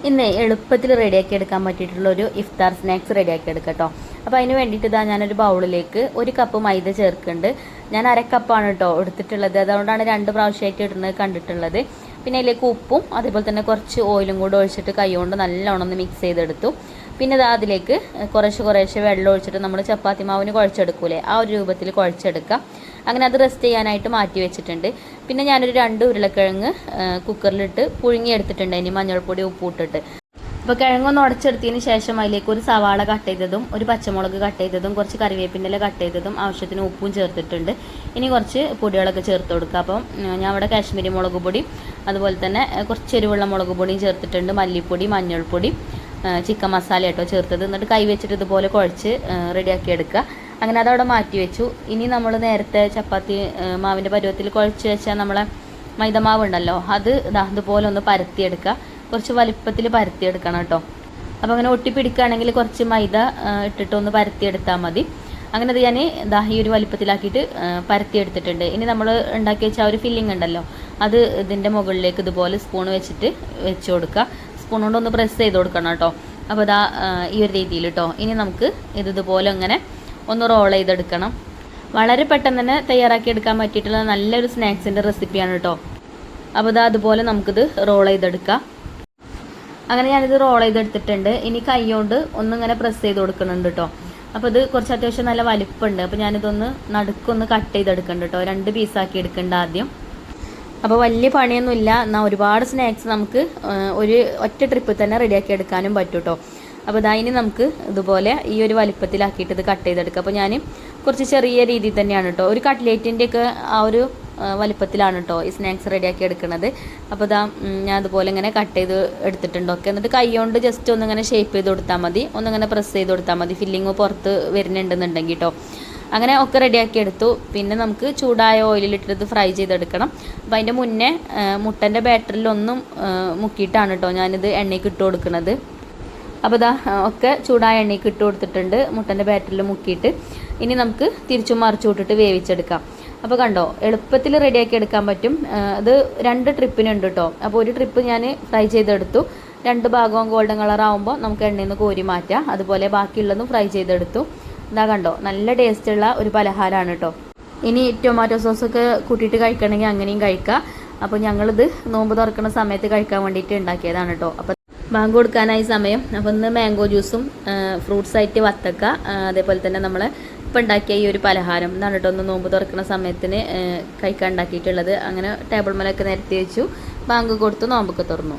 ഇന്ന് എളുപ്പത്തിൽ റെഡിയാക്കി എടുക്കാൻ പറ്റിയിട്ടുള്ള ഒരു ഇഫ്താർ സ്നാക്സ് റെഡിയാക്കി എടുക്കാം കേട്ടോ. അപ്പോൾ അതിന് വേണ്ടിയിട്ട് ഇതാ ഞാനൊരു ബൗളിലേക്ക് 1 കപ്പ് മൈദ ചേർക്കുന്നുണ്ട്. ഞാൻ 1/2 കപ്പാണ് കേട്ടോ എടുത്തിട്ടുള്ളത്. അതുകൊണ്ടാണ് 2 പ്രാവശ്യമായിട്ട് ഇടുന്നത് കണ്ടിട്ടുള്ളത്. പിന്നെ അതിലേക്ക് ഉപ്പും അതേപോലെ തന്നെ കുറച്ച് ഓയിലും കൂടെ ഒഴിച്ചിട്ട് കൈകൊണ്ട് നല്ലോണം ഒന്ന് മിക്സ് ചെയ്തെടുത്തു. പിന്നെ ഇതാ അതിലേക്ക് കുറേശ്ശെ വെള്ളം ഒഴിച്ചിട്ട് നമ്മൾ ചപ്പാത്തി മാവിന് കുഴച്ചെടുക്കൂലേ, ആ ഒരു രൂപത്തിൽ കുഴച്ചെടുക്കുക. അങ്ങനെ അത് റെസ്റ്റ് ചെയ്യാനായിട്ട് മാറ്റി വെച്ചിട്ടുണ്ട്. പിന്നെ ഞാനൊരു 2 ഉരുളക്കിഴങ്ങ് കുക്കറിലിട്ട് പുഴുങ്ങിയെടുത്തിട്ടുണ്ട്, ഇനി മഞ്ഞൾപ്പൊടി ഉപ്പ് ഇട്ടിട്ട്. അപ്പോൾ കിഴങ്ങൊന്ന് ഉടച്ചെടുത്തതിന് ശേഷം അതിലേക്ക് ഒരു സവാള കട്ട് ചെയ്തതും ഒരു പച്ചമുളക് കട്ട് ചെയ്തതും കുറച്ച് കറിവേപ്പിൻ്റെ കട്ട് ചെയ്തതും ആവശ്യത്തിന് ഉപ്പും ചേർത്തിട്ടുണ്ട്. ഇനി കുറച്ച് പൊടികളൊക്കെ ചേർത്ത് കൊടുക്കുക. അപ്പം ഞാൻ ഇവിടെ കാശ്മീരി മുളക് പൊടി അതുപോലെ തന്നെ കുറച്ച് എരിവുള്ള മുളക് പൊടിയും ചേർത്തിട്ടുണ്ട്, മല്ലിപ്പൊടി, മഞ്ഞൾപ്പൊടി, ചിക്കൻ മസാല കേട്ടോ ചേർത്തത്. എന്നിട്ട് കൈ വെച്ചിട്ട് ഇതുപോലെ കുഴച്ച് റെഡിയാക്കി എടുക്കുക. അങ്ങനെ അതവിടെ മാറ്റി വെച്ചു. ഇനി നമ്മൾ നേരത്തെ ചപ്പാത്തി മാവിൻ്റെ പരുവത്തിൽ കുഴച്ച് വെച്ചാൽ നമ്മളെ മൈദമാവ് ഉണ്ടല്ലോ, അത് അതുപോലെ ഒന്ന് പരത്തിയെടുക്കുക. കുറച്ച് വലിപ്പത്തിൽ പരത്തിയെടുക്കണം കേട്ടോ. അപ്പോൾ അങ്ങനെ ഒട്ടിപ്പിടിക്കുകയാണെങ്കിൽ കുറച്ച് മൈദ ഇട്ടിട്ടൊന്ന് പരത്തിയെടുത്താൽ മതി. അങ്ങനെ അത് ഞാൻ ഈ ഒരു വലിപ്പത്തിലാക്കിയിട്ട് പരത്തിയെടുത്തിട്ടുണ്ട്. ഇനി നമ്മൾ ഉണ്ടാക്കി വെച്ച ആ ഒരു ഫില്ലിംഗ് ഉണ്ടല്ലോ, അത് ഇതിൻ്റെ മുകളിലേക്ക് ഇതുപോലെ സ്പൂൺ വെച്ചിട്ട് വെച്ച് കൊടുക്കുക. സ്പൂൺ കൊണ്ടൊന്ന് പ്രസ് ചെയ്ത് കൊടുക്കണം കേട്ടോ. അപ്പോൾ ഇതാ ഈ ഒരു രീതിയിൽ കേട്ടോ. ഇനി നമുക്ക് ഇതുപോലെ അങ്ങനെ ഒന്ന് റോൾ ചെയ്തെടുക്കണം. വളരെ പെട്ടെന്ന് തന്നെ തയ്യാറാക്കി എടുക്കാൻ പറ്റിയിട്ടുള്ള നല്ലൊരു സ്നാക്സിൻ്റെ റെസിപ്പിയാണ് കേട്ടോ. അപ്പോൾ ഇതാ അതുപോലെ നമുക്കിത് റോൾ ചെയ്തെടുക്കാം. അങ്ങനെ ഞാനിത് റോൾ ചെയ്തെടുത്തിട്ടുണ്ട്. ഇനി കൈ കൊണ്ട് ഒന്നിങ്ങനെ പ്രസ് ചെയ്ത് കൊടുക്കുന്നുണ്ട് കേട്ടോ. അപ്പോൾ ഇത് കുറച്ച് അത്യാവശ്യം നല്ല വലിപ്പമുണ്ട്. അപ്പോൾ ഞാനിതൊന്ന് നടുക്കൊന്ന് കട്ട് ചെയ്തെടുക്കുന്നുണ്ട് കേട്ടോ. 2 പീസാക്കി എടുക്കേണ്ട ആദ്യം. അപ്പോൾ വലിയ പണിയൊന്നുമില്ല, എന്നാൽ ഒരുപാട് സ്നാക്സ് നമുക്ക് ഒരു ഒറ്റ ട്രിപ്പിൽ തന്നെ റെഡിയാക്കി എടുക്കാനും പറ്റും കേട്ടോ. അപ്പോൾ ഇനി നമുക്ക് ഇതുപോലെ ഈ ഒരു വലിപ്പത്തിലാക്കിയിട്ട് ഇത് കട്ട് ചെയ്തെടുക്കുക. അപ്പോൾ ഞാൻ കുറച്ച് ചെറിയ രീതിയിൽ തന്നെയാണ് കേട്ടോ, ഒരു കട്ട്ലേറ്റിൻ്റെയൊക്കെ ആ ഒരു വലിപ്പത്തിലാണ് കേട്ടോ ഈ സ്നാക്സ് റെഡിയാക്കി എടുക്കുന്നത്. അപ്പോൾ ഞാൻ അതുപോലെ ഇങ്ങനെ കട്ട് ചെയ്ത് എടുത്തിട്ടുണ്ട്. ഓക്കെ, എന്നിട്ട് കൈ കൊണ്ട് ജസ്റ്റ് ഒന്നിങ്ങനെ ഷേപ്പ് ചെയ്ത് കൊടുത്താൽ മതി, ഒന്നിങ്ങനെ പ്രസ് ചെയ്ത് കൊടുത്താൽ മതി, ഫില്ലിങ് പുറത്ത് വരുന്നുണ്ടെന്നുണ്ടെങ്കിൽ കേട്ടോ. അങ്ങനെ ഒക്കെ റെഡിയാക്കി എടുത്തു. പിന്നെ നമുക്ക് ചൂടായ ഓയിലിട്ടിട്ട് ഫ്രൈ ചെയ്തെടുക്കണം. അപ്പോൾ അതിൻ്റെ മുന്നേ മുട്ടൻ്റെ ബാറ്ററിലൊന്നും മുക്കിയിട്ടാണ് കേട്ടോ ഞാനിത് എണ്ണയ്ക്ക് ഇട്ട് കൊടുക്കുന്നത്. അപ്പോൾ ഒക്കെ ചൂടായ എണ്ണയ്ക്ക് ഇട്ട് കൊടുത്തിട്ടുണ്ട്, മുട്ടൻ്റെ ബാറ്ററിൽ മുക്കിയിട്ട്. ഇനി നമുക്ക് തിരിച്ചും മറിച്ചു വിട്ടിട്ട് വേവിച്ചെടുക്കാം. അപ്പോൾ കണ്ടോ, എളുപ്പത്തിൽ റെഡിയാക്കി എടുക്കാൻ പറ്റും. അത് 2 ട്രിപ്പിനുണ്ട് കേട്ടോ. അപ്പോൾ ഒരു ട്രിപ്പ് ഞാൻ ഫ്രൈ ചെയ്തെടുത്തു. 2 ഭാഗവും ഗോൾഡൻ കളർ ആകുമ്പോൾ നമുക്ക് എണ്ണയിൽ നിന്ന് കോരി മാറ്റാം. അതുപോലെ ബാക്കിയുള്ളതും ഫ്രൈ ചെയ്തെടുത്തു. ഇതാ കണ്ടോ, നല്ല ടേസ്റ്റുള്ള ഒരു പലഹാരമാണ് കേട്ടോ. ഇനി ടൊമാറ്റോ സോസൊക്കെ കൂട്ടിയിട്ട് കഴിക്കണമെങ്കിൽ അങ്ങനെയും കഴിക്കാം. അപ്പോൾ ഞങ്ങളിത് നോമ്പ് തുറക്കുന്ന സമയത്ത് കഴിക്കാൻ വേണ്ടിയിട്ട് ഉണ്ടാക്കിയതാണ് കേട്ടോ. അപ്പോൾ ബാങ്ക് കൊടുക്കാനായി സമയം. അപ്പോൾ ഇന്ന് മാംഗോ ജ്യൂസും ഫ്രൂട്ട്സായിട്ട് വത്തക്ക, അതേപോലെ തന്നെ നമ്മൾ ഇപ്പം ഉണ്ടാക്കിയ ഈ ഒരു പലഹാരം ഇതാണ് കേട്ടോ ഒന്ന് നോമ്പ് തുറക്കുന്ന സമയത്തിന് കഴിക്കാൻ ഉണ്ടാക്കിയിട്ടുള്ളത്. അങ്ങനെ ടേബിൾ മേലൊക്കെ നിരത്തി വെച്ചു, ബാങ്ക് കൊടുത്ത് നോമ്പൊക്കെ തുറന്നു.